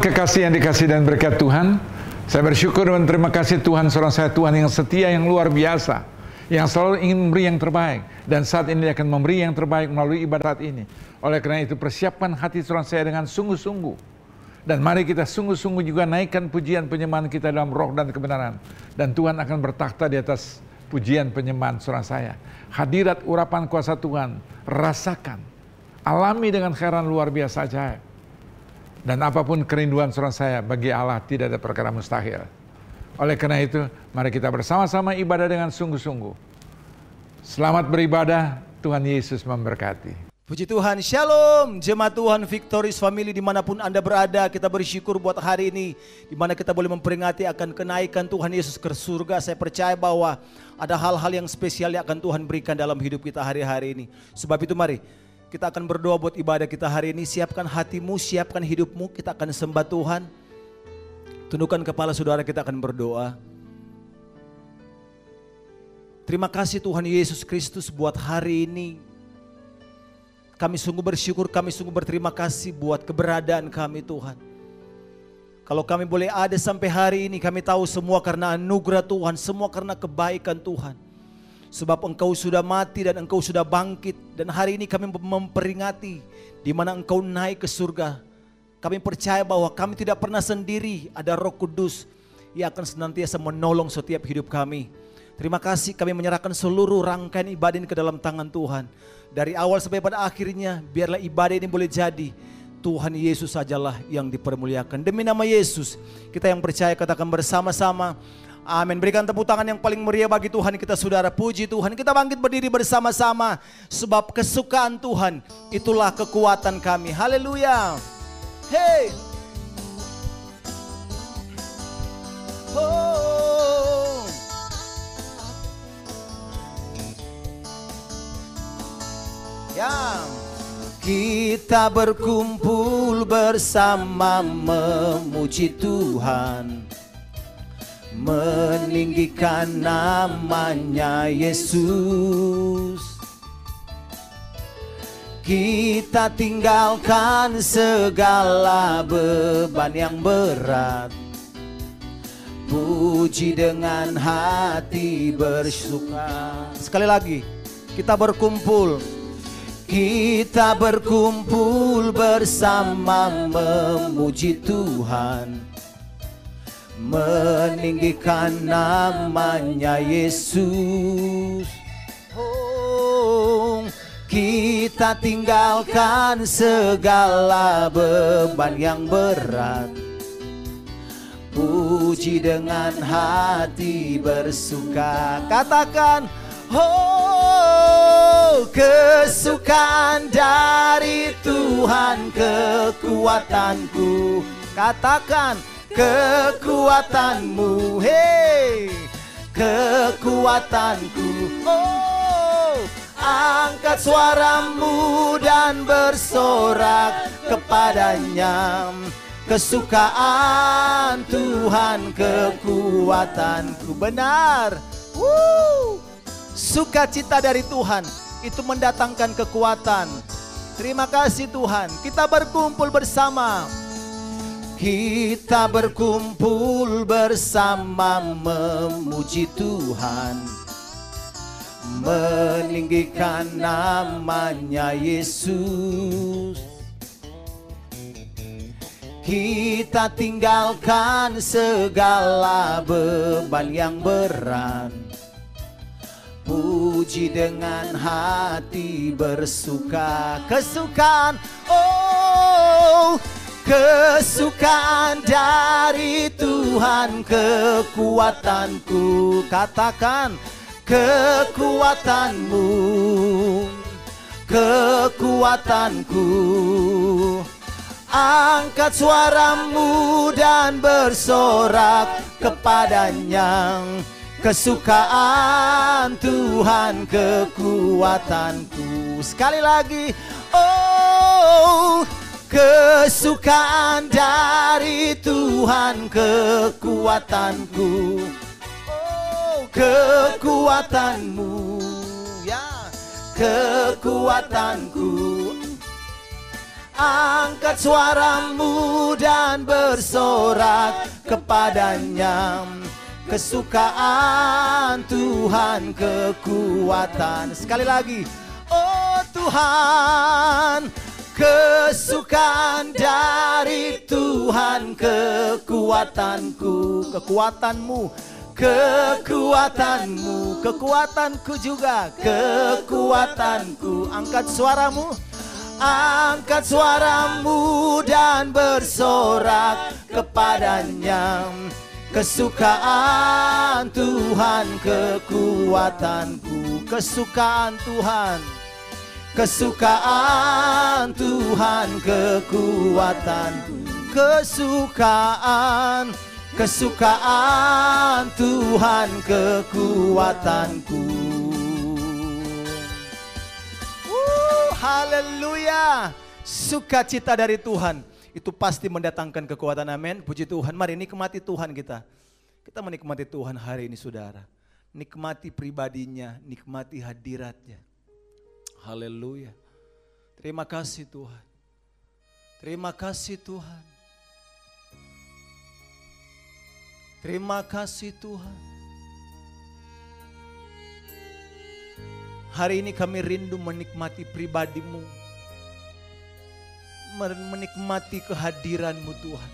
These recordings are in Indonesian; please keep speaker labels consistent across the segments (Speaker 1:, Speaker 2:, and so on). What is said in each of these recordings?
Speaker 1: kekasih yang dikasih dan berkat Tuhan, saya bersyukur dan terima kasih Tuhan, seorang saya Tuhan yang setia, yang luar biasa, yang selalu ingin memberi yang terbaik, dan saat ini dia akan memberi yang terbaik melalui ibadat ini. Oleh karena itu persiapkan hati seorang saya dengan sungguh-sungguh, dan mari kita sungguh-sungguh juga naikkan pujian penyembahan kita dalam roh dan kebenaran, dan Tuhan akan bertakhta di atas pujian penyembahan seorang saya. Hadirat urapan kuasa Tuhan, rasakan, alami dengan khairan luar biasa ajaib. Dan apapun kerinduan seorang saya, bagi Allah tidak ada perkara mustahil. Oleh karena itu, mari kita bersama-sama ibadah dengan sungguh-sungguh. Selamat beribadah, Tuhan Yesus memberkati.
Speaker 2: Puji Tuhan, Shalom, jemaat Tuhan Victoris Family dimanapun Anda berada. Kita bersyukur buat hari ini, dimana kita boleh memperingati akan kenaikan Tuhan Yesus ke surga. Saya percaya bahwa ada hal-hal yang spesial yang akan Tuhan berikan dalam hidup kita hari-hari ini. Sebab itu mari kita akan berdoa buat ibadah kita hari ini. Siapkan hatimu, siapkan hidupmu, kita akan sembah Tuhan. Tundukkan kepala saudara, kita akan berdoa. Terima kasih Tuhan Yesus Kristus buat hari ini. Kami sungguh bersyukur, kami sungguh berterima kasih buat keberadaan kami Tuhan. Kalau kami boleh ada sampai hari ini, kami tahu semua karena anugerah Tuhan, semua karena kebaikan Tuhan. Sebab Engkau sudah mati dan Engkau sudah bangkit. Dan hari ini kami memperingati di mana Engkau naik ke surga. Kami percaya bahwa kami tidak pernah sendiri. Ada Roh Kudus yang akan senantiasa menolong setiap hidup kami. Terima kasih, kami menyerahkan seluruh rangkaian ibadah ini ke dalam tangan Tuhan. Dari awal sampai pada akhirnya, biarlah ibadah ini boleh jadi Tuhan Yesus sajalah yang dipermuliakan. Demi nama Yesus, kita yang percaya katakan bersama-sama, amin. Berikan tepuk tangan yang paling meriah bagi Tuhan kita saudara. Puji Tuhan. Kita bangkit berdiri bersama-sama. Sebab kesukaan Tuhan itulah kekuatan kami. Haleluya. Hey. Oh. Ya. Kita berkumpul bersama memuji Tuhan, meninggikan namanya Yesus. Kita tinggalkan segala beban yang berat, puji dengan hati bersuka. Sekali lagi, kita berkumpul. Kita berkumpul bersama memuji Tuhan, meninggikan namanya Yesus. Oh, kita tinggalkan segala beban yang berat, puji dengan hati bersuka. Katakan, oh, kesukaan dari Tuhan kekuatanku. Katakan, kekuatanmu, hey, kekuatanku. Oh, angkat suaramu dan bersorak kepadanya. Kesukaan Tuhan kekuatanku. Benar. Sukacita dari Tuhan itu mendatangkan kekuatan. Terima kasih Tuhan. Kita berkumpul bersama. Kita berkumpul bersama memuji Tuhan, meninggikan namanya Yesus. Kita tinggalkan segala beban yang berat, puji dengan hati bersuka. Kesukaan, oh, kesukaan dari Tuhan kekuatanku. Katakan, kekuatanmu, kekuatanku. Angkat suaramu dan bersorak kepadanya. Kesukaan Tuhan kekuatanku. Sekali lagi, oh, kesukaan dari Tuhan kekuatanku. Oh, kekuatanmu, ya, kekuatanku. Angkat suaramu dan bersorak kepadanya. Kesukaan Tuhan, kekuatan. Sekali lagi. Oh Tuhan, kesukaan dari Tuhan, kekuatanku, kekuatanmu, kekuatanmu, kekuatanku juga, kekuatanku. Angkat suaramu, angkat suaramu dan bersorak kepadanya. Kesukaan Tuhan, kekuatanku, kesukaan Tuhan, kesukaan Tuhan, kekuatanku, kesukaan, kesukaan Tuhan, kekuatanku. Haleluya. Sukacita dari Tuhan itu pasti mendatangkan kekuatan, amin. Puji Tuhan, mari nikmati Tuhan kita. Kita menikmati Tuhan hari ini saudara. Nikmati pribadinya, nikmati hadiratnya. Haleluya. Terima kasih Tuhan. Terima kasih Tuhan. Terima kasih Tuhan. Hari ini kami rindu menikmati pribadi-Mu. Menikmati kehadiran-Mu Tuhan.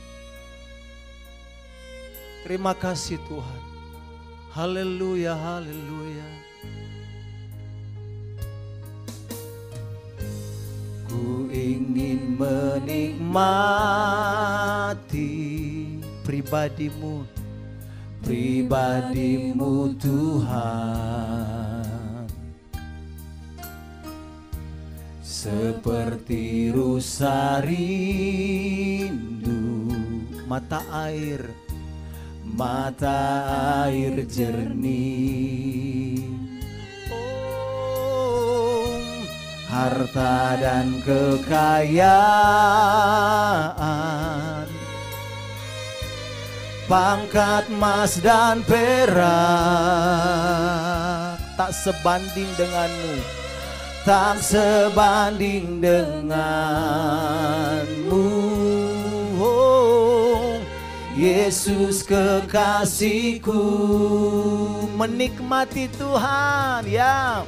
Speaker 2: Terima kasih Tuhan. Haleluya, haleluya. Ku ingin menikmati pribadi-Mu, pribadi-Mu Tuhan. Seperti rusa rindu mata air jernih. Oh, harta dan kekayaan, pangkat emas dan perak tak sebanding denganmu. Tak sebanding denganmu, oh, Yesus kekasihku. Menikmati Tuhan, ya,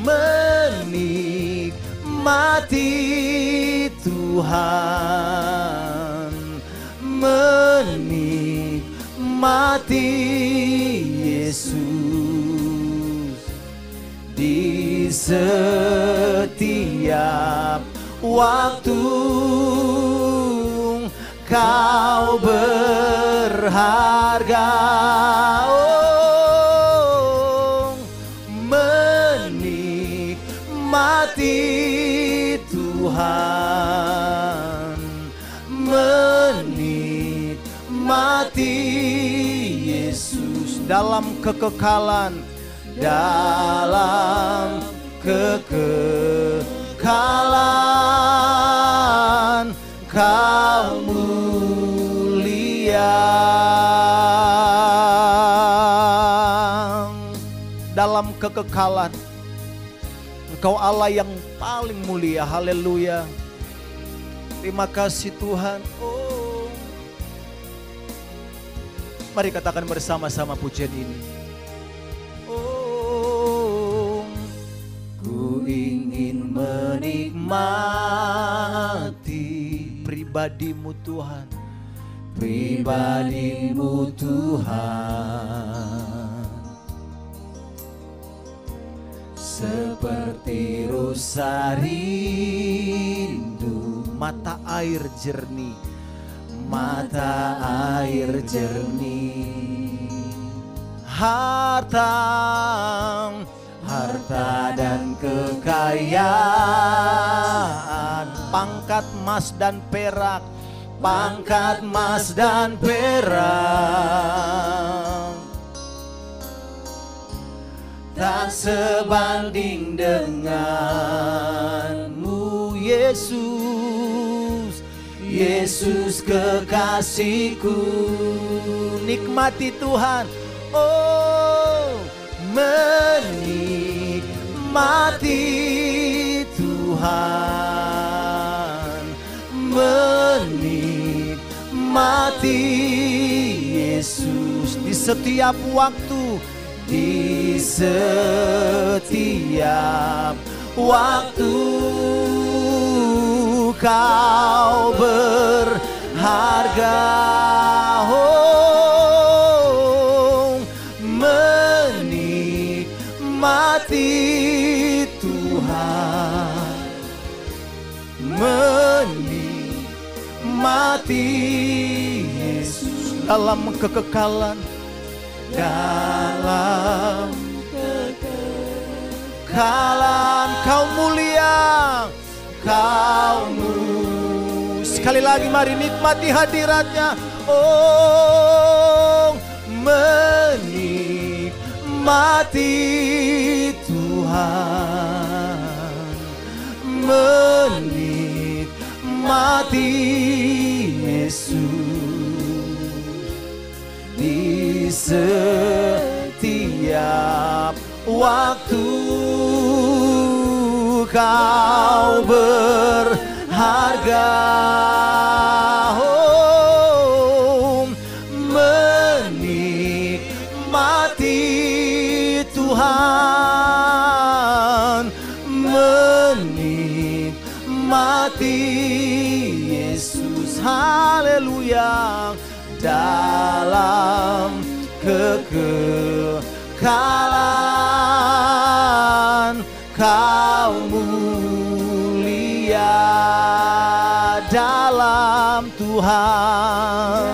Speaker 2: menikmati Tuhan, menikmati Yesus. Di setiap waktu Kau berharga, oh, menikmati Tuhan, menikmati Yesus dalam kekekalan. Dalam kekekalan Kau mulia. Dalam kekekalan Engkau Allah yang paling mulia. Haleluya. Terima kasih Tuhan. Oh, mari katakan bersama-sama pujian ini. Ku ingin menikmati pribadi-Mu Tuhan, pribadi-Mu Tuhan. Seperti rusa rindu mata air jernih, mata air jernih. Harta dan kekayaan, pangkat emas dan perak, pangkat emas dan perak tak sebanding denganmu, Yesus, Yesus kekasihku. Nikmati Tuhan, oh, menikmati Tuhan, mati Yesus di setiap waktu, di setiap waktu kau berharga. Oh, menikmati Tuhan, menikmati Yesus dalam kekekalan, dalam kekekalan kau mulia, kau mulia. Sekali lagi mari nikmati hadiratnya. Oh, menikmati Tuhan, menikmati Yesus di setiap waktu kau berharga. Oh, menikmati Tuhan, menikmati Yesus. Haleluya. Dalam kekekalan kau mulia, dalam Tuhan.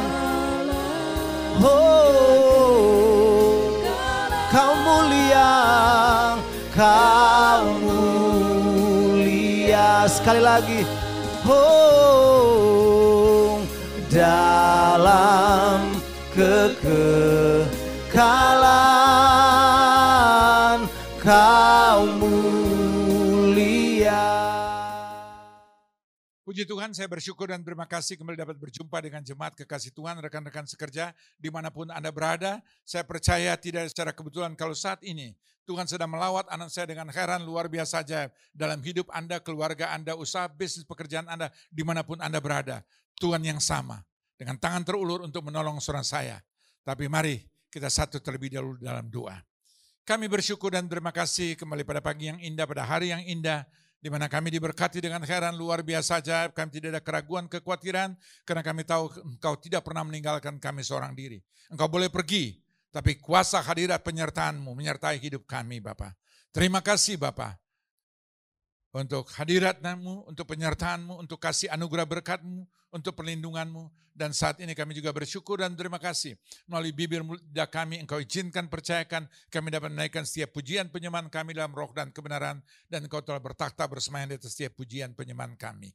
Speaker 2: Oh, kau mulia, kau mulia. Sekali lagi. Oh, dalam kekekalan kau mulia.
Speaker 1: Puji Tuhan, saya bersyukur dan terima kasih kembali dapat berjumpa dengan jemaat kekasih Tuhan, rekan-rekan sekerja, dimanapun Anda berada. Saya percaya tidak secara kebetulan kalau saat ini Tuhan sedang melawat anak saya dengan heran luar biasa ajaib dalam hidup Anda, keluarga Anda, usaha, bisnis, pekerjaan Anda, dimanapun Anda berada. Tuhan yang sama, dengan tangan terulur untuk menolong saudara saya. Tapi mari kita satu terlebih dahulu dalam doa. Kami bersyukur dan terima kasih kembali pada pagi yang indah, pada hari yang indah, di mana kami diberkati dengan heran luar biasa ajaib. Kami tidak ada keraguan, kekhawatiran, karena kami tahu Engkau tidak pernah meninggalkan kami seorang diri. Engkau boleh pergi, tapi kuasa hadirat penyertaan-Mu menyertai hidup kami, Bapa. Terima kasih, Bapa, untuk hadirat-Mu, untuk penyertaan-Mu, untuk kasih anugerah berkat-Mu, untuk perlindungan-Mu. Dan saat ini kami juga bersyukur dan terima kasih. Melalui bibir lidah kami, Engkau izinkan, percayakan, kami dapat menaikkan setiap pujian penyembahan kami dalam roh dan kebenaran. Dan Engkau telah bertakhta bersemayam di atas setiap pujian penyembahan kami.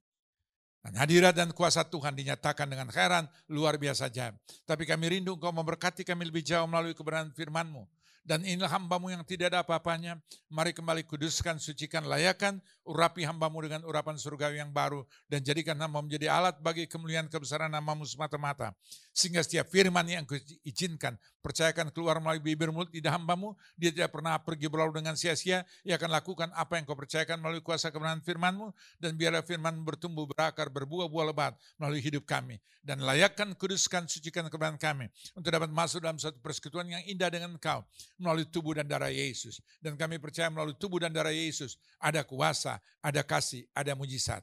Speaker 1: Dan hadirat dan kuasa Tuhan dinyatakan dengan heran luar biasa ajaib. Tapi kami rindu Engkau memberkati kami lebih jauh melalui kebenaran firman-Mu. Dan inilah hamba-Mu yang tidak ada apa-apanya. Mari kembali kuduskan, sucikan, layakan, urapi hamba-Mu dengan urapan surgawi yang baru. Dan jadikan hamba menjadi alat bagi kemuliaan kebesaran nama-Mu semata-mata. Sehingga setiap firman yang Engkau izinkan, percayakan keluar melalui bibir mulut lidah hamba-Mu. Dia tidak pernah pergi berlalu dengan sia-sia. Ia akan lakukan apa yang Kau percayakan melalui kuasa kebenaran firman-Mu. Dan biarlah firman bertumbuh, berakar, berbuah-buah lebat melalui hidup kami. Dan layakkan, kuduskan, sucikan kebenaran kami. Untuk dapat masuk dalam satu persekutuan yang indah dengan Engkau. Melalui tubuh dan darah Yesus. Dan kami percaya melalui tubuh dan darah Yesus ada kuasa, ada kasih, ada mujizat.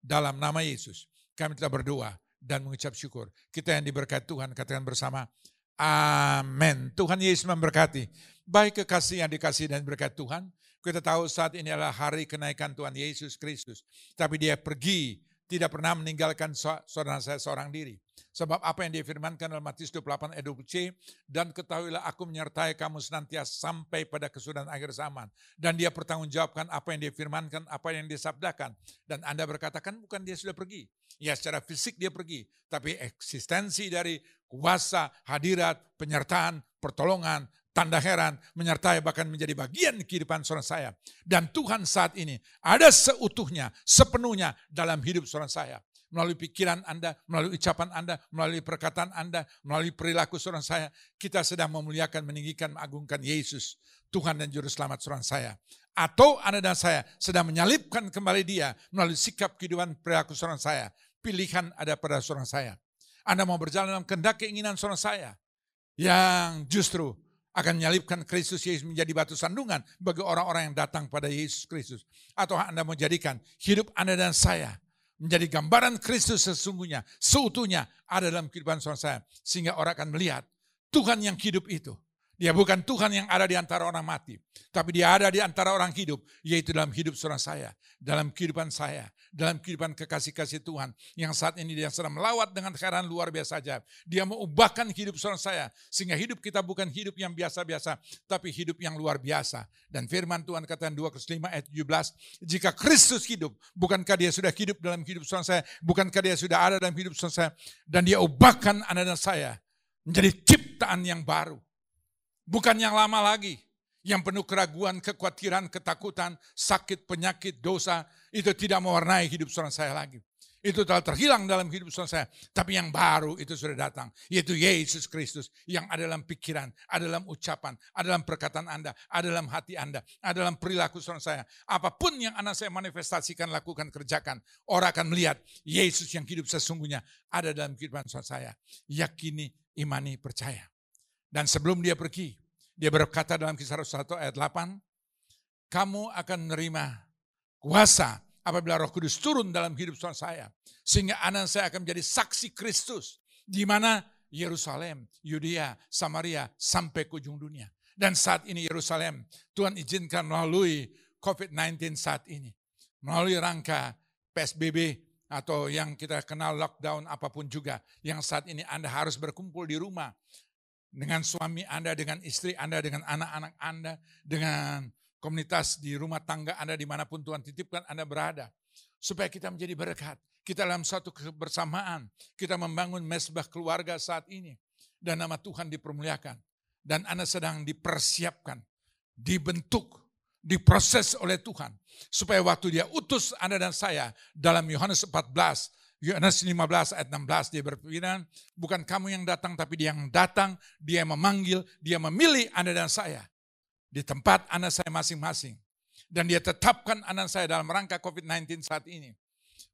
Speaker 1: Dalam nama Yesus kami telah berdoa dan mengucap syukur. Kita yang diberkati Tuhan katakan bersama, amin. Tuhan Yesus memberkati. Baik kekasih yang dikasih dan berkat Tuhan, kita tahu saat ini adalah hari kenaikan Tuhan Yesus Kristus. Tapi dia pergi, tidak pernah meninggalkan saudara saya seorang diri. Sebab apa yang difirmankan dalam Matius 28 ayat 20c, dan ketahuilah aku menyertai kamu senantiasa sampai pada kesudahan akhir zaman. Dan dia bertanggungjawabkan apa yang difirmankan, apa yang disabdakan. Dan Anda berkatakan bukan dia sudah pergi. Ya secara fisik dia pergi, tapi eksistensi dari kuasa, hadirat, penyertaan, pertolongan, tanda heran, menyertai bahkan menjadi bagian kehidupan saudara saya. Dan Tuhan saat ini ada seutuhnya, sepenuhnya dalam hidup saudara saya. Melalui pikiran Anda, melalui ucapan Anda, melalui perkataan Anda, melalui perilaku saudara saya. Kita sedang memuliakan, meninggikan, mengagungkan Yesus, Tuhan dan Juru Selamat saudara saya. Atau Anda dan saya sedang menyalibkan kembali dia melalui sikap kehidupan perilaku saudara saya. Pilihan ada pada saudara saya. Anda mau berjalan dalam kehendak keinginan saudara saya yang justru akan menyalibkan Kristus Yesus menjadi batu sandungan bagi orang-orang yang datang pada Yesus Kristus. Atau Anda mau jadikan hidup Anda dan saya menjadi gambaran Kristus sesungguhnya, seutuhnya ada dalam kehidupan saudara saya. Sehingga orang akan melihat Tuhan yang hidup itu. Dia bukan Tuhan yang ada di antara orang mati. Tapi dia ada di antara orang hidup. Yaitu dalam hidup saudara saya. Dalam kehidupan saya. Dalam kehidupan kekasih-kasih Tuhan. Yang saat ini dia sedang melawat dengan keadaan luar biasa saja. Dia mengubahkan hidup saudara saya. Sehingga hidup kita bukan hidup yang biasa-biasa. Tapi hidup yang luar biasa. Dan firman Tuhan katakan 2 Korintus 5 ayat 17. Jika Kristus hidup. Bukankah dia sudah hidup dalam hidup saudara saya. Bukankah dia sudah ada dalam hidup saudara saya. Dan dia ubahkan Anda dan saya. Menjadi ciptaan yang baru. Bukan yang lama lagi, yang penuh keraguan, kekhawatiran, ketakutan, sakit, penyakit, dosa, itu tidak mewarnai hidup saudara saya lagi. Itu telah terhilang dalam hidup saudara saya. Tapi yang baru itu sudah datang, yaitu Yesus Kristus yang ada dalam pikiran, ada dalam ucapan, ada dalam perkataan Anda, ada dalam hati Anda, ada dalam perilaku saudara saya. Apapun yang anak saya manifestasikan, lakukan, kerjakan, orang akan melihat Yesus yang hidup sesungguhnya ada dalam kehidupan saudara saya. Yakini, imani, percaya. Dan sebelum dia pergi, dia berkata dalam Kisah Rasul 1 ayat 8, kamu akan menerima kuasa apabila Roh Kudus turun dalam hidup saudara saya. Sehingga anak saya akan menjadi saksi Kristus. Di mana Yerusalem, Yudea, Samaria, sampai ke ujung dunia. Dan saat ini Yerusalem, Tuhan izinkan melalui COVID-19 saat ini. Melalui rangka PSBB atau yang kita kenal lockdown apapun juga. Yang saat ini Anda harus berkumpul di rumah. Dengan suami Anda, dengan istri Anda, dengan anak-anak Anda, dengan komunitas di rumah tangga Anda, dimanapun Tuhan titipkan Anda berada. Supaya kita menjadi berkat. Kita dalam satu kebersamaan, kita membangun mesbah keluarga saat ini. Dan nama Tuhan dipermuliakan. Dan Anda sedang dipersiapkan, dibentuk, diproses oleh Tuhan. Supaya waktu dia utus Anda dan saya dalam Yohanes 14, Yohanes 15 ayat 16 dia berfirman, bukan kamu yang datang tapi dia yang datang, dia yang memanggil, dia memilih Anda dan saya di tempat Anda saya masing-masing. Dan dia tetapkan Anda dan saya dalam rangka COVID-19 saat ini.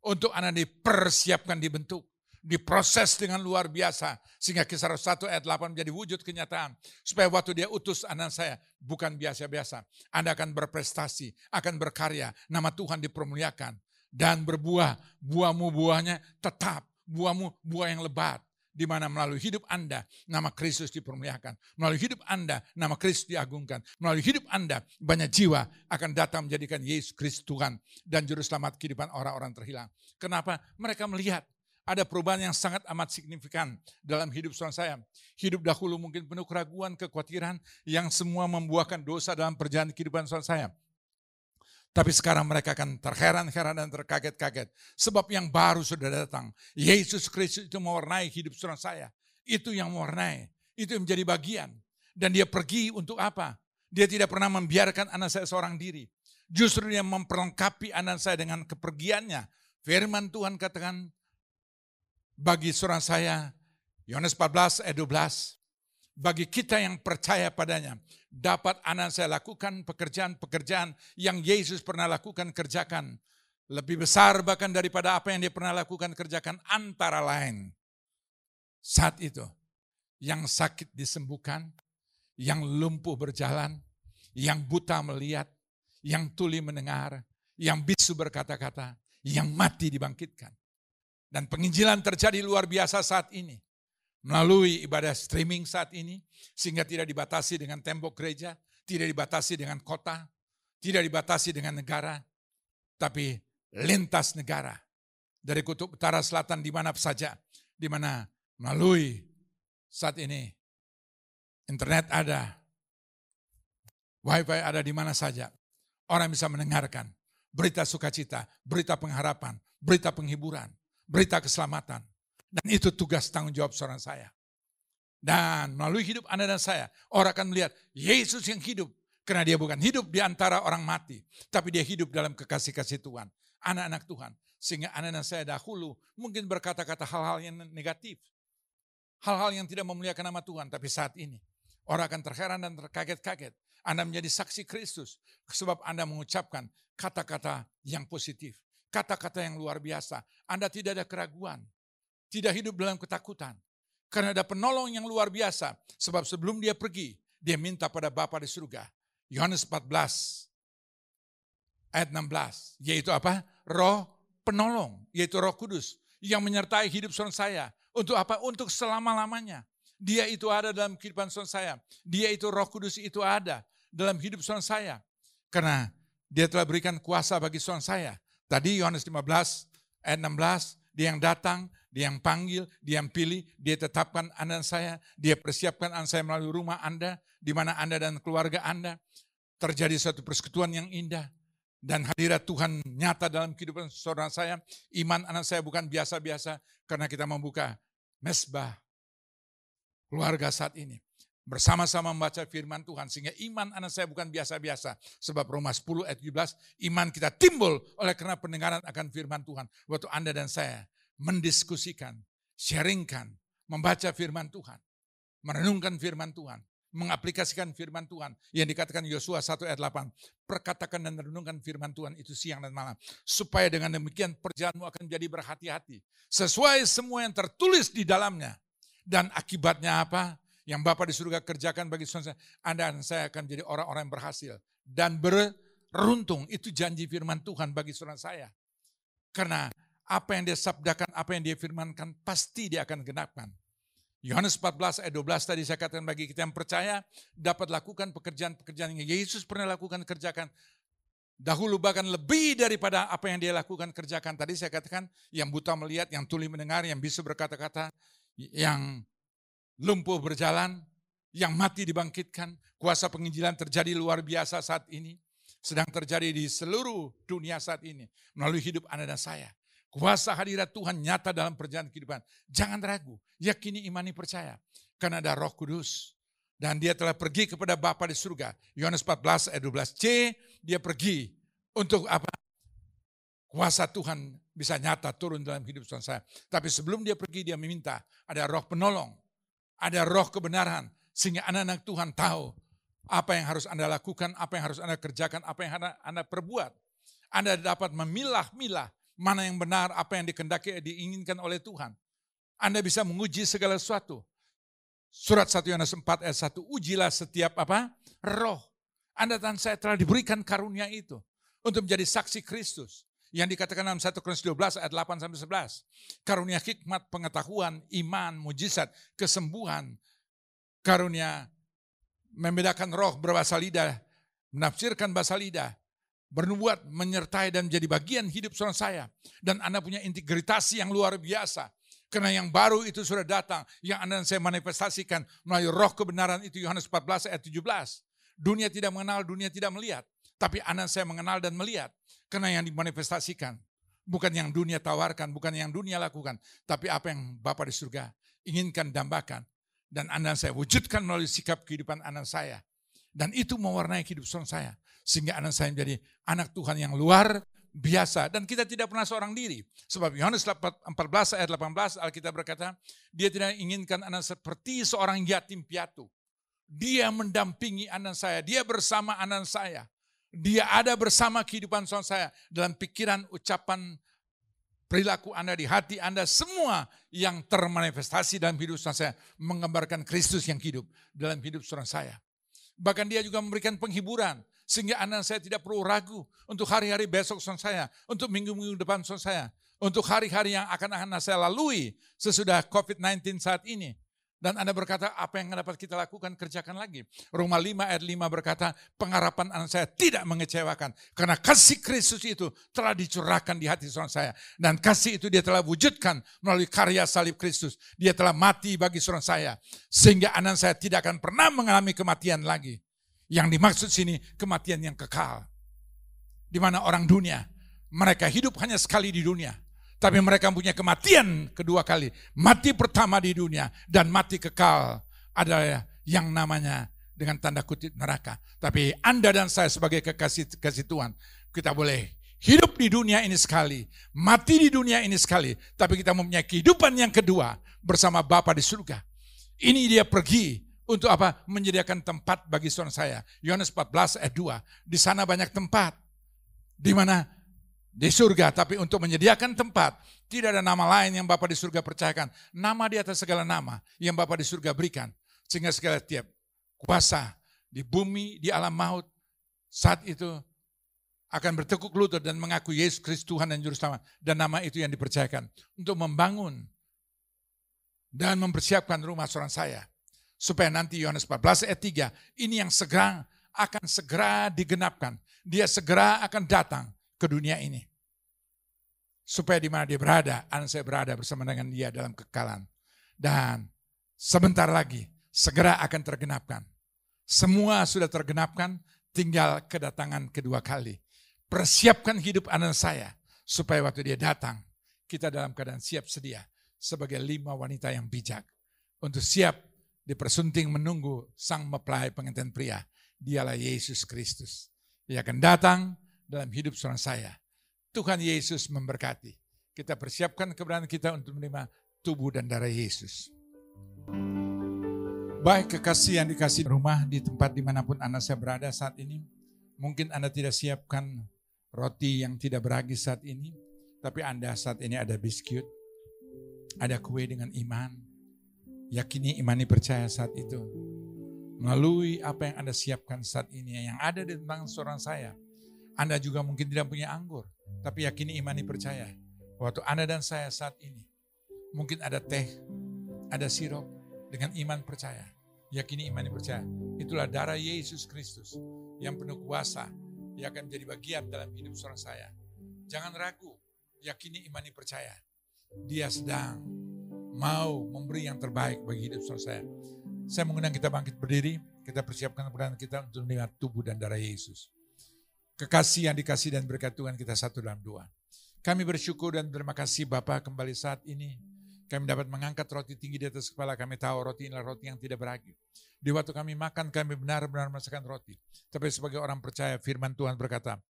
Speaker 1: Untuk Anda dipersiapkan, dibentuk, diproses dengan luar biasa. Sehingga Kisah Rasul 1 ayat 8 menjadi wujud kenyataan. Supaya waktu dia utus Anda dan saya bukan biasa-biasa. Anda akan berprestasi, akan berkarya, nama Tuhan dipermuliakan. Dan berbuah, buahnya tetap, buahmu buah yang lebat. Di mana melalui hidup Anda, nama Kristus dipermuliakan. Melalui hidup Anda, nama Kristus diagungkan. Melalui hidup Anda, banyak jiwa akan datang menjadikan Yesus Kristus Tuhan. Dan Juru Selamat kehidupan orang-orang terhilang. Kenapa? Mereka melihat ada perubahan yang sangat amat signifikan dalam hidup saudara saya. Hidup dahulu mungkin penuh keraguan, kekhawatiran, yang semua membuahkan dosa dalam perjalanan kehidupan saudara saya. Tapi sekarang mereka akan terheran-heran dan terkaget-kaget. Sebab yang baru sudah datang. Yesus Kristus itu mewarnai hidup saudara saya. Itu yang mewarnai. Itu yang menjadi bagian. Dan dia pergi untuk apa? Dia tidak pernah membiarkan anak saya seorang diri. Justru dia memperlengkapi anak saya dengan kepergiannya. Firman Tuhan katakan bagi saudara saya, Yohanes 14 ayat 12. Bagi kita yang percaya padanya, dapat anak saya lakukan pekerjaan-pekerjaan yang Yesus pernah lakukan, kerjakan. Lebih besar bahkan daripada apa yang dia pernah lakukan, kerjakan, antara lain. Saat itu, yang sakit disembuhkan, yang lumpuh berjalan, yang buta melihat, yang tuli mendengar, yang bisu berkata-kata, yang mati dibangkitkan. Dan penginjilan terjadi luar biasa saat ini. Melalui ibadah streaming saat ini, sehingga tidak dibatasi dengan tembok gereja, tidak dibatasi dengan kota, tidak dibatasi dengan negara, tapi lintas negara. Dari kutub utara selatan di mana saja, di mana melalui saat ini internet ada, wifi ada di mana saja. Orang bisa mendengarkan berita sukacita, berita pengharapan, berita penghiburan, berita keselamatan. Dan itu tugas tanggung jawab seorang saya. Dan melalui hidup Anda dan saya, orang akan melihat Yesus yang hidup. Karena dia bukan hidup di antara orang mati, tapi dia hidup dalam kekasih-kasih Tuhan. Anak-anak Tuhan. Sehingga Anda dan saya dahulu mungkin berkata-kata hal-hal yang negatif. Hal-hal yang tidak memuliakan nama Tuhan. Tapi saat ini, orang akan terheran dan terkaget-kaget. Anda menjadi saksi Kristus. Sebab Anda mengucapkan kata-kata yang positif. Kata-kata yang luar biasa. Anda tidak ada keraguan. tidak hidup dalam ketakutan. Karena ada penolong yang luar biasa. Sebab sebelum dia pergi, dia minta pada Bapa di surga. Yohanes 14 ayat 16. Yaitu apa? Roh penolong, yaitu Roh Kudus. Yang menyertai hidup saudara saya. Untuk apa? Untuk selama-lamanya. Dia itu ada dalam kehidupan saudara saya. Dia itu Roh Kudus itu ada dalam hidup saudara saya. Karena dia telah berikan kuasa bagi saudara saya. Tadi Yohanes 15 ayat 16. Dia yang datang, dia yang panggil, dia yang pilih, dia tetapkan Anda dan saya, dia persiapkan Anda saya melalui rumah Anda, di mana Anda dan keluarga Anda terjadi suatu persekutuan yang indah. Dan hadirat Tuhan nyata dalam kehidupan saudara saya. Iman anak saya bukan biasa-biasa, karena kita membuka mesbah keluarga saat ini. Bersama-sama membaca firman Tuhan, sehingga iman anak saya bukan biasa-biasa. Sebab Roma 10 ayat 17, iman kita timbul oleh karena pendengaran akan firman Tuhan. Waktu Anda dan saya mendiskusikan, sharingkan, membaca firman Tuhan, merenungkan firman Tuhan, mengaplikasikan firman Tuhan. Yang dikatakan Yosua 1 ayat 8, perkatakan dan renungkan firman Tuhan itu siang dan malam. Supaya dengan demikian perjalananmu akan menjadi berhati-hati. Sesuai semua yang tertulis di dalamnya. Dan akibatnya apa? Yang Bapa di surga kerjakan bagi saudara, Anda dan saya akan menjadi orang-orang yang berhasil. Dan beruntung, itu janji firman Tuhan bagi saudara saya. Karena apa yang dia sabdakan, apa yang dia firmankan, pasti dia akan genapkan. Yohanes 14 ayat 12 tadi saya katakan bagi kita yang percaya, dapat lakukan pekerjaan-pekerjaan yang Yesus pernah lakukan, kerjakan. Dahulu bahkan lebih daripada apa yang dia lakukan, kerjakan. Tadi saya katakan, yang buta melihat, yang tuli mendengar, yang bisu berkata-kata, yang lumpuh berjalan, yang mati dibangkitkan. Kuasa penginjilan terjadi luar biasa saat ini. Sedang terjadi di seluruh dunia saat ini. Melalui hidup Anda dan saya. Kuasa hadirat Tuhan nyata dalam perjalanan kehidupan. Jangan ragu, yakini, imani, percaya. Karena ada Roh Kudus. Dan dia telah pergi kepada Bapa di surga. Yohanes 14 ayat 12c, dia pergi untuk apa? Kuasa Tuhan bisa nyata turun dalam hidup saya. Tapi sebelum dia pergi, dia meminta ada Roh penolong. Ada Roh kebenaran, sehingga anak-anak Tuhan tahu apa yang harus Anda lakukan, apa yang harus Anda kerjakan, apa yang Anda perbuat. Anda dapat memilah-milah mana yang benar, apa yang dikehendaki, diinginkan oleh Tuhan. Anda bisa menguji segala sesuatu. Surat 1 Yohanes 4 ayat 1, ujilah setiap apa? Roh. Anda dan saya telah diberikan karunia itu untuk menjadi saksi Kristus. Yang dikatakan dalam 1 Korintus 12 ayat 8-11. Karunia hikmat, pengetahuan, iman, mujizat, kesembuhan. Karunia membedakan roh, berbahasa lidah, menafsirkan bahasa lidah, bernubuat, menyertai dan menjadi bagian hidup saudara saya. Dan Anda punya integritas yang luar biasa. Karena yang baru itu sudah datang, yang Anda dan saya manifestasikan melalui roh kebenaran itu, Yohanes 14 ayat 17. Dunia tidak mengenal, dunia tidak melihat. Tapi Anda dan saya mengenal dan melihat. Karena yang dimanifestasikan, bukan yang dunia tawarkan, bukan yang dunia lakukan. Tapi apa yang Bapa di surga inginkan, dambakan. Dan Anda dan saya wujudkan melalui sikap kehidupan Anda dan saya. Dan itu mewarnai hidup saya. Sehingga Anda dan saya menjadi anak Tuhan yang luar biasa. Dan kita tidak pernah seorang diri. Sebab Yohanes 14 ayat 18 Alkitab berkata, dia tidak inginkan Anda seperti seorang yatim piatu. Dia mendampingi Anda dan saya. Dia bersama Anda dan saya. Dia ada bersama kehidupan saudara saya. Dalam pikiran, ucapan, perilaku Anda, di hati Anda. Semua yang termanifestasi dalam hidup saudara saya. Menggambarkan Kristus yang hidup dalam hidup saudara saya. Bahkan dia juga memberikan penghiburan. Sehingga Anda dan saya tidak perlu ragu. Untuk hari-hari besok saudara saya. Untuk minggu-minggu depan saudara saya. Untuk hari-hari yang akan saya lalui sesudah COVID-19 saat ini. Dan Anda berkata, apa yang dapat kita lakukan, kerjakan lagi. Roma 5 ayat 5 berkata, pengharapan anak saya tidak mengecewakan. Karena kasih Kristus itu telah dicurahkan di hati saudara saya. Dan kasih itu dia telah wujudkan melalui karya salib Kristus. Dia telah mati bagi saudara saya. Sehingga anak saya tidak akan pernah mengalami kematian lagi. Yang dimaksud sini, kematian yang kekal. Di mana orang dunia, mereka hidup hanya sekali di dunia. Tapi mereka punya kematian kedua kali. Mati pertama di dunia dan mati kekal adalah yang namanya dengan tanda kutip neraka. Tapi Anda dan saya sebagai kekasih Tuhan, kita boleh hidup di dunia ini sekali, mati di dunia ini sekali. Tapi kita mempunyai kehidupan yang kedua bersama Bapa di surga. Ini dia pergi untuk apa? Menyediakan tempat bagi saudara saya. Yohanes 14 ayat 2. Di sana banyak tempat. Di mana di surga, tapi untuk menyediakan tempat. Tidak ada nama lain yang Bapa di surga percayakan. Nama di atas segala nama yang Bapa di surga berikan. Sehingga segala tiap kuasa di bumi, di alam maut, saat itu akan bertekuk lutut dan mengaku Yesus Kristus Tuhan dan Juru Selamat. Dan nama itu yang dipercayakan untuk membangun dan mempersiapkan rumah seorang saya. Supaya nanti Yohanes 14 ayat 3, ini yang akan segera digenapkan. Dia segera akan datang ke dunia ini. Supaya di mana dia berada, anak saya berada bersama dengan dia dalam kekekalan. Dan sebentar lagi, segera akan tergenapkan. Semua sudah tergenapkan, tinggal kedatangan kedua kali. Persiapkan hidup anak saya, supaya waktu dia datang, kita dalam keadaan siap sedia. Sebagai 5 wanita yang bijak. Untuk siap dipersunting menunggu sang mempelai pengantin pria. Dialah Yesus Kristus. Dia akan datang dalam hidup seorang saya. Tuhan Yesus memberkati. Kita persiapkan keberanian kita untuk menerima tubuh dan darah Yesus. Baik kekasih yang dikasih rumah di tempat dimanapun Anda saya berada saat ini. Mungkin Anda tidak siapkan roti yang tidak beragi saat ini. Tapi Anda saat ini ada biskuit. Ada kue dengan iman. Yakini, imani, percaya saat itu. Melalui apa yang Anda siapkan saat ini. Yang ada di tentang seorang saya. Anda juga mungkin tidak punya anggur. Tapi yakini, imani, percaya. Waktu Anda dan saya saat ini. Mungkin ada teh, ada sirup. Dengan iman percaya. Yakini, imani, percaya. Itulah darah Yesus Kristus. Yang penuh kuasa. Yang akan menjadi bagian dalam hidup seorang saya. Jangan ragu. Yakini, imani, percaya. Dia sedang mau memberi yang terbaik bagi hidup seorang saya. Saya mengundang kita bangkit berdiri. Kita persiapkan kebenaran kita untuk menerima tubuh dan darah Yesus. Kekasih yang dikasih dan berkat Tuhan kita satu dalam doa. Kami bersyukur dan terima kasih Bapa kembali saat ini. Kami dapat mengangkat roti tinggi di atas kepala. Kami tahu roti inilah roti yang tidak beragi. Di waktu kami makan kami benar-benar merasakan roti. Tapi sebagai orang percaya firman Tuhan berkata.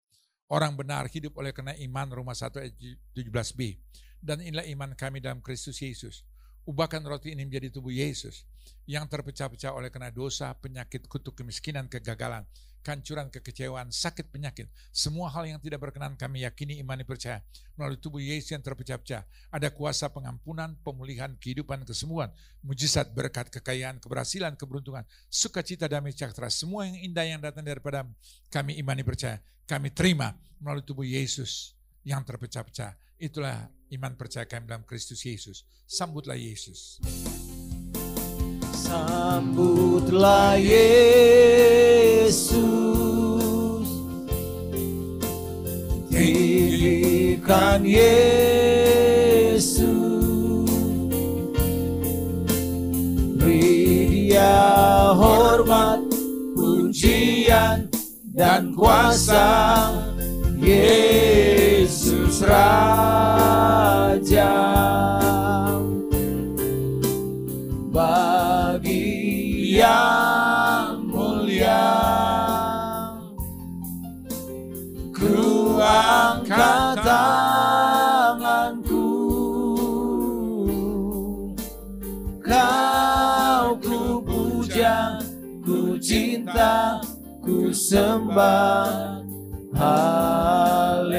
Speaker 1: Orang benar hidup oleh karena iman Roma 1 ayat 17b. Dan inilah iman kami dalam Kristus Yesus. Ubahkan roti ini menjadi tubuh Yesus. Yang terpecah-pecah oleh karena dosa, penyakit, kutuk, kemiskinan, kegagalan. Kehancuran, kekecewaan, sakit, penyakit. Semua hal yang tidak berkenan kami yakini, imani, percaya. Melalui tubuh Yesus yang terpecah-pecah. Ada kuasa pengampunan, pemulihan, kehidupan, kesembuhan. Mujizat, berkat, kekayaan, keberhasilan, keberuntungan. Sukacita, damai, sejahtera. Semua yang indah yang datang daripada kami imani, percaya. Kami terima melalui tubuh Yesus yang terpecah-pecah. Itulah iman percaya kami dalam Kristus Yesus. Sambutlah Yesus.
Speaker 2: Sambutlah Yesus, tinggikan Yesus, beri Dia hormat, pujian dan kuasa. Yesus Raja. Bagi yang mulia, ku angkat tanganku, kau ku puja, ku cinta, ku sembah, haleluya.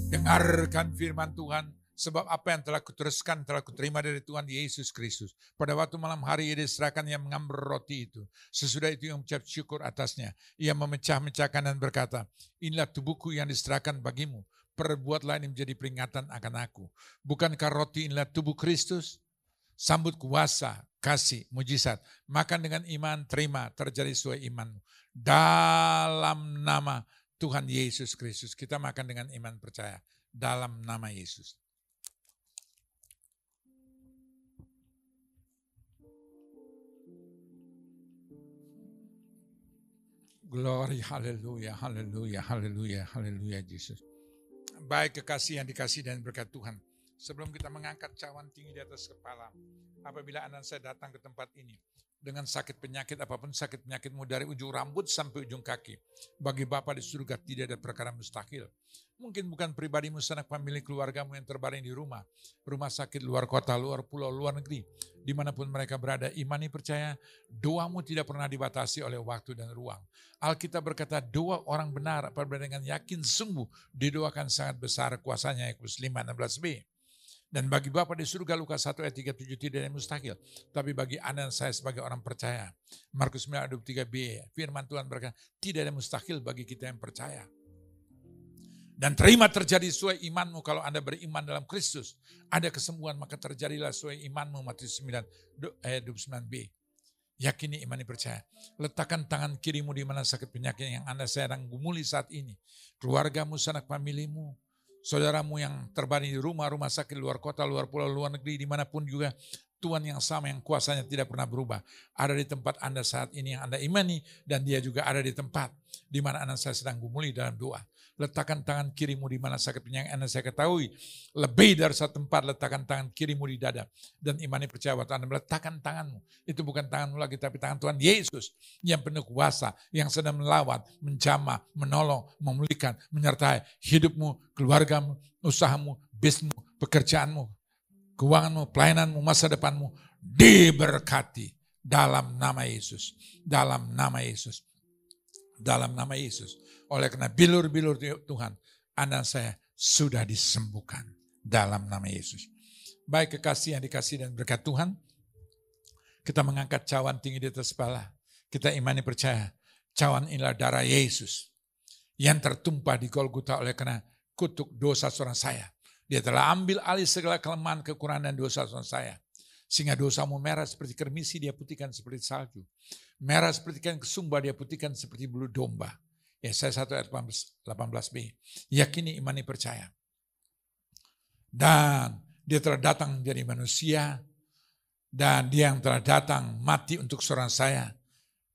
Speaker 1: Dengarkan firman Tuhan. Sebab apa yang telah kuteruskan, telah kuterima dari Tuhan Yesus Kristus. Pada waktu malam hari ia diserahkan, ia mengambil roti itu. Sesudah itu ia mengucap syukur atasnya. Ia memecah-mecahkan dan berkata, inilah tubuhku yang diserahkan bagimu. Perbuatlah ini menjadi peringatan akan aku. Bukankah roti inilah tubuh Kristus? Sambut kuasa, kasih, mujizat. Makan dengan iman, terima, terjadi sesuai imanmu. Dalam nama Tuhan Yesus Kristus. Kita makan dengan iman percaya. Dalam nama Yesus. Glory, haleluya, haleluya, haleluya, haleluya, Yesus. Baik kekasih yang dikasih dan berkat Tuhan. Sebelum kita mengangkat cawan tinggi di atas kepala, apabila Anda saya datang ke tempat ini, dengan sakit penyakit apapun, sakit penyakitmu dari ujung rambut sampai ujung kaki. Bagi Bapa di surga tidak ada perkara mustahil. Mungkin bukan pribadimu, sanak famili, keluargamu yang terbaring di rumah sakit, luar kota, luar pulau, luar negeri, dimanapun mereka berada, imani percaya, doamu tidak pernah dibatasi oleh waktu dan ruang. Alkitab berkata, doa orang benar apabila dengan yakin sungguh didoakan sangat besar kuasanya, Yakobus 5:16b. Dan bagi Bapa di surga, Lukas 1 ayat 37 tidak ada yang mustahil. Tapi bagi Anda dan saya sebagai orang percaya, Markus 9 ayat 23b, firman Tuhan berkata, tidak ada yang mustahil bagi kita yang percaya. Dan terima terjadi sesuai imanmu kalau Anda beriman dalam Kristus. Ada kesembuhan, maka terjadilah sesuai imanmu, Matius 9 ayat 29b. Yakini, imani, percaya. Letakkan tangan kirimu di mana sakit penyakit yang Anda sedang gumuli saat ini. Keluargamu, sanak familimu, saudaramu yang terbaring di rumah sakit, luar kota, luar pulau, luar negeri, dimanapun juga, Tuhan yang sama yang kuasanya tidak pernah berubah. Ada di tempat Anda saat ini yang Anda imani, dan Dia juga ada di tempat di mana Anda saya sedang gumuli dalam doa. Letakkan tangan kirimu di mana sakit penyakit Anda saya ketahui. Lebih dari satu tempat, letakkan tangan kirimu di dada. Dan imani percaya waktu Anda meletakkan tanganmu. Itu bukan tanganmu lagi, tapi tangan Tuhan Yesus yang penuh kuasa, yang sedang melawat, menjamah, menolong, memulihkan, menyertai hidupmu, keluargamu, usahamu, bisnismu, pekerjaanmu, keuanganmu, pelayananmu, masa depanmu diberkati dalam nama Yesus. Dalam nama Yesus. Dalam nama Yesus. Oleh karena bilur-bilur Tuhan, Anda dan saya sudah disembuhkan dalam nama Yesus. Baik kekasih yang dikasih dan berkat Tuhan, kita mengangkat cawan tinggi di atas kepala. Kita imani percaya, cawan inilah darah Yesus yang tertumpah di Golgota oleh karena kutuk dosa saudara saya. Dia telah ambil alih segala kelemahan, kekurangan dan dosa saudara saya. Sehingga dosamu merah seperti kermisi, Dia putihkan seperti salju. Merah seperti kain kesumba, Dia putihkan seperti bulu domba. Yesaya 1 ayat 18b. Yakini, imani, percaya. Dan Dia telah datang menjadi manusia. Dan Dia yang telah datang mati untuk saudara saya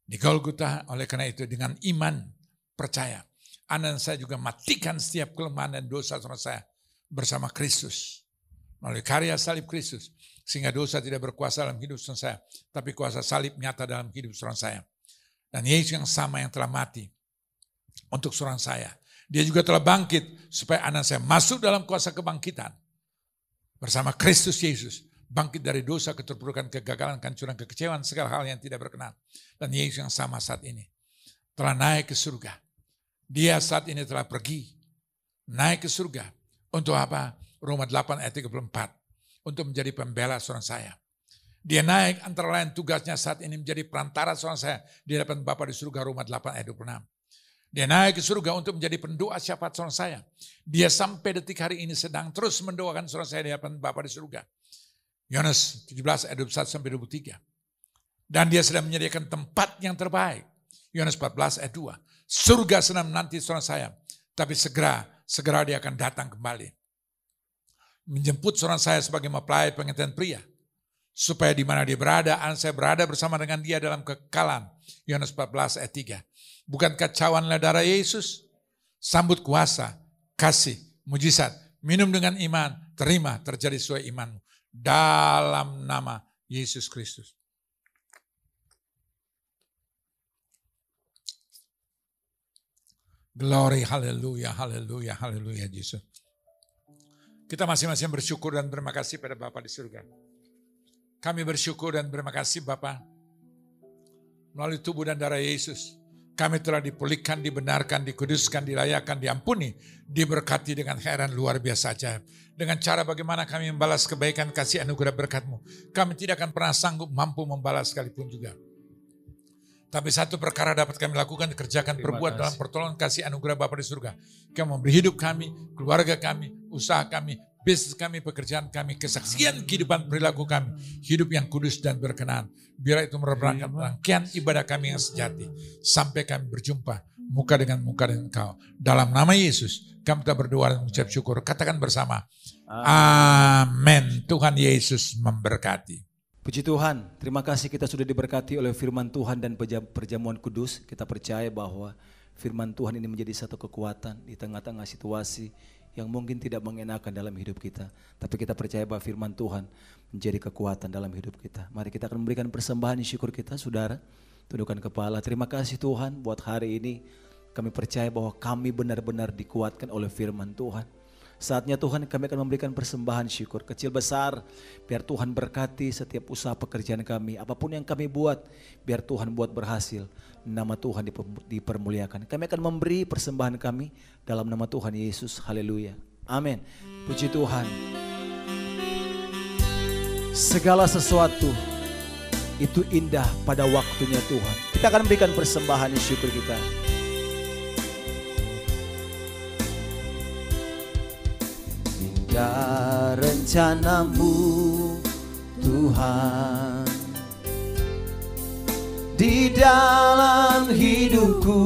Speaker 1: di Golgota. Oleh karena itu dengan iman percaya, Anda dan saya juga matikan setiap kelemahan dan dosa saudara saya bersama Kristus. Melalui karya salib Kristus. Sehingga dosa tidak berkuasa dalam hidup saudara saya. Tapi kuasa salib nyata dalam hidup saudara saya. Dan Yesus yang sama yang telah mati untuk saudara saya. Dia juga telah bangkit supaya anak saya masuk dalam kuasa kebangkitan. Bersama Kristus Yesus. Bangkit dari dosa, keterpurukan, kegagalan, kehancuran, kekecewaan, segala hal yang tidak berkenan. Dan Yesus yang sama saat ini telah naik ke surga. Dia saat ini telah pergi. Naik ke surga. Untuk apa? Roma 8 ayat 34. Untuk menjadi pembela saudara saya. Dia naik antara lain tugasnya saat ini menjadi perantara saudara saya di hadapan Bapa di surga, Roma 8 ayat 26. Dia naik ke surga untuk menjadi pendoa syafaat saudara saya. Dia sampai detik hari ini sedang terus mendoakan saudara saya di hadapan Bapa di surga. Yohanes 17 ayat 21 sampai 23. Dan Dia sedang menyediakan tempat yang terbaik. Yohanes 14 ayat 2. Surga sedang menanti saudara saya. Tapi segera Dia akan datang kembali. Menjemput saudara saya sebagai mempelai pengantin pria. Supaya di mana Dia berada, saya berada bersama dengan Dia dalam kekekalan. Yohanes 14 ayat 3. Bukankah cawanlah darah Yesus? Sambut kuasa, kasih, mujizat, minum dengan iman, terima terjadi sesuai imanmu. Dalam nama Yesus Kristus. Glory, haleluya, haleluya, haleluya Yesus. Kita masing-masing bersyukur dan berterima kasih pada Bapa di surga. Kami bersyukur dan berterima kasih Bapa. Melalui tubuh dan darah Yesus, kami telah dipulihkan, dibenarkan, dikuduskan, dilayakan, diampuni, diberkati dengan heran luar biasa ajaib. Dengan cara bagaimana kami membalas kebaikan kasih anugerah berkat-Mu. Kami tidak akan pernah sanggup mampu membalas sekalipun juga. Tapi satu perkara dapat kami lakukan, dikerjakan, perbuat dalam pertolongan kasih anugerah Bapa di surga. Kami memberi hidup kami, keluarga kami, usaha kami, bisnis kami, pekerjaan kami, kesaksian kehidupan perilaku kami. Hidup yang kudus dan berkenan. Biar itu merupakan rangkaian ibadah kami yang sejati. Sampai kami berjumpa muka dengan Engkau. Dalam nama Yesus kami telah berdoa dan mengucap syukur. Katakan bersama. Amin. Tuhan Yesus memberkati.
Speaker 2: Puji Tuhan, terima kasih kita sudah diberkati oleh firman Tuhan dan perjamuan kudus. Kita percaya bahwa firman Tuhan ini menjadi satu kekuatan di tengah-tengah situasi yang mungkin tidak mengenakan dalam hidup kita. Tapi kita percaya bahwa firman Tuhan menjadi kekuatan dalam hidup kita. Mari kita akan memberikan persembahan syukur kita, saudara. Tundukkan kepala. Terima kasih Tuhan buat hari ini. Kami percaya bahwa kami benar-benar dikuatkan oleh firman Tuhan. Saatnya Tuhan kami akan memberikan persembahan syukur kecil besar. Biar Tuhan berkati setiap usaha pekerjaan kami. Apapun yang kami buat, biar Tuhan buat berhasil. Nama Tuhan dipermuliakan. Kami akan memberi persembahan kami dalam nama Tuhan Yesus. Haleluya. Amin. Puji Tuhan. Segala sesuatu itu indah pada waktunya Tuhan. Kita akan memberikan persembahan syukur kita. Indah rencanamu Tuhan di dalam hidupku,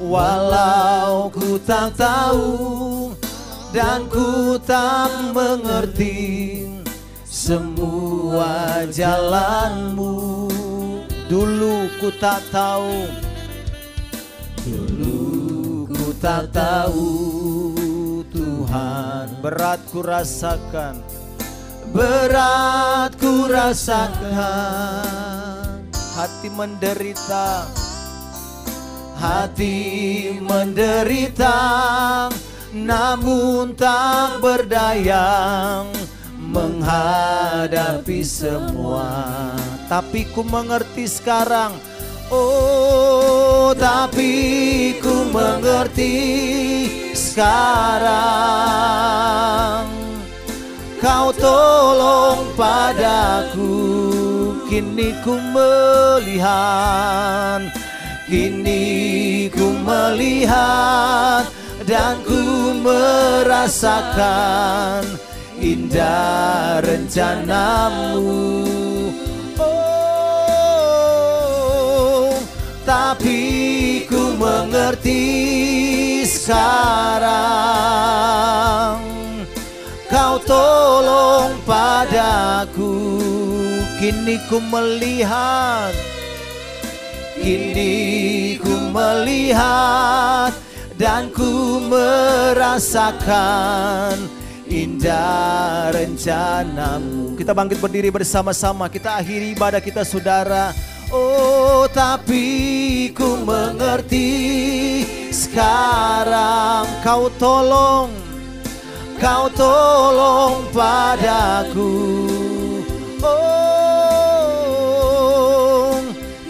Speaker 2: walau ku tak tahu dan ku tak mengerti semua jalanmu. Dulu ku tak tahu, tak tahu Tuhan. Berat ku rasakan, berat ku rasakan. Hati menderita, hati menderita, namun tak berdaya menghadapi semua. Tapi ku mengerti sekarang, oh, tapi ku mengerti sekarang. Kau tolong padaku, kini ku melihat, kini ku melihat dan ku merasakan indah rencanamu. Tapi ku mengerti sekarang. Kau tolong padaku, kini ku melihat, kini ku melihat dan ku merasakan indah rencanamu. Kita bangkit berdiri bersama-sama, kita akhiri ibadah kita, saudara. Oh, tapi ku mengerti sekarang. Kau tolong padaku. Oh,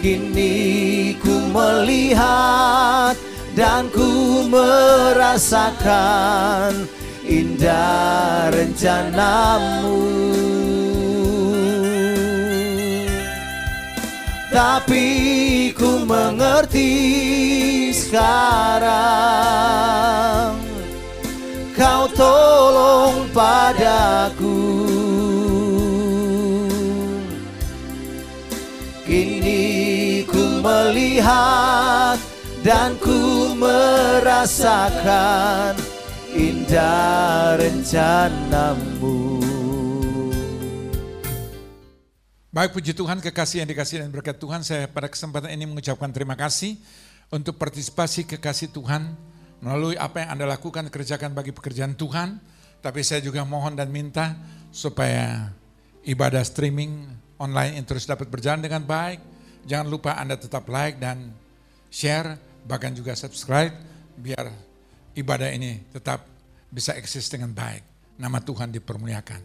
Speaker 2: kini ku melihat dan ku merasakan indah rencanamu. Tapi ku mengerti sekarang. Kau tolong padaku, kini ku melihat dan ku merasakan indah rencanamu.
Speaker 1: Baik, puji Tuhan, kekasih yang dikasih dan berkat Tuhan, saya pada kesempatan ini mengucapkan terima kasih untuk partisipasi kekasih Tuhan melalui apa yang Anda lakukan, kerjakan bagi pekerjaan Tuhan. Tapi saya juga mohon dan minta supaya ibadah streaming online ini terus dapat berjalan dengan baik. Jangan lupa Anda tetap like dan share, bahkan juga subscribe, biar ibadah ini tetap bisa eksis dengan baik. Nama Tuhan dipermuliakan.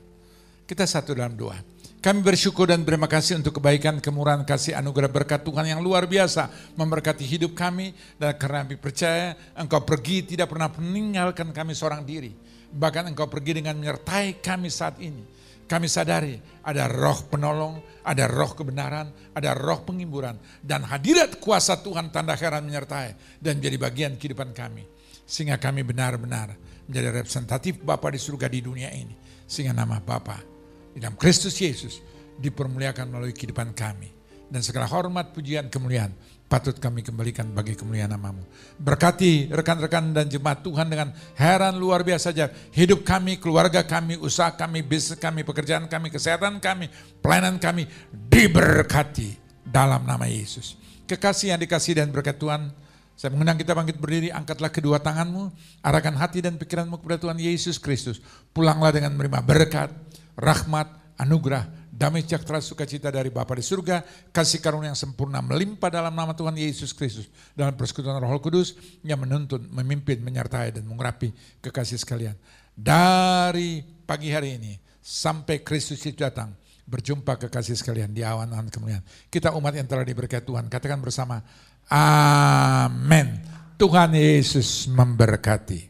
Speaker 1: Kita satu dalam doa. Kami bersyukur dan berterima kasih untuk kebaikan, kemurahan, kasih, anugerah, berkat Tuhan yang luar biasa memberkati hidup kami. Dan karena kami percaya Engkau pergi tidak pernah meninggalkan kami seorang diri. Bahkan Engkau pergi dengan menyertai kami saat ini. Kami sadari ada roh penolong, ada roh kebenaran, ada roh penghiburan. Dan hadirat kuasa Tuhan tanda heran menyertai dan menjadi bagian kehidupan kami. Sehingga kami benar-benar menjadi representatif Bapa di surga di dunia ini. Sehingga nama Bapa di dalam Kristus Yesus dipermuliakan melalui kehidupan kami. Dan segala hormat, pujian, kemuliaan patut kami kembalikan bagi kemuliaan nama-Mu. Berkati rekan-rekan dan jemaat Tuhan dengan heran luar biasa saja. Hidup kami, keluarga kami, usaha kami, bisnis kami, pekerjaan kami, kesehatan kami, pelayanan kami diberkati dalam nama Yesus. Kekasih yang dikasih dan berkat Tuhan, Saya mengundang kita bangkit berdiri, angkatlah kedua tanganmu, arahkan hati dan pikiranmu kepada Tuhan Yesus Kristus. Pulanglah dengan menerima berkat, rahmat, anugerah, damai sejahtera sukacita dari Bapa di surga, kasih karunia yang sempurna melimpah dalam nama Tuhan Yesus Kristus, dalam persekutuan Roh Kudus yang menuntun, memimpin, menyertai dan mengurapi kekasih sekalian. Dari pagi hari ini sampai Kristus itu datang, berjumpa kekasih sekalian di awan-awan kemuliaan. Kita umat yang telah diberkati Tuhan, katakan bersama, amin. Tuhan Yesus memberkati.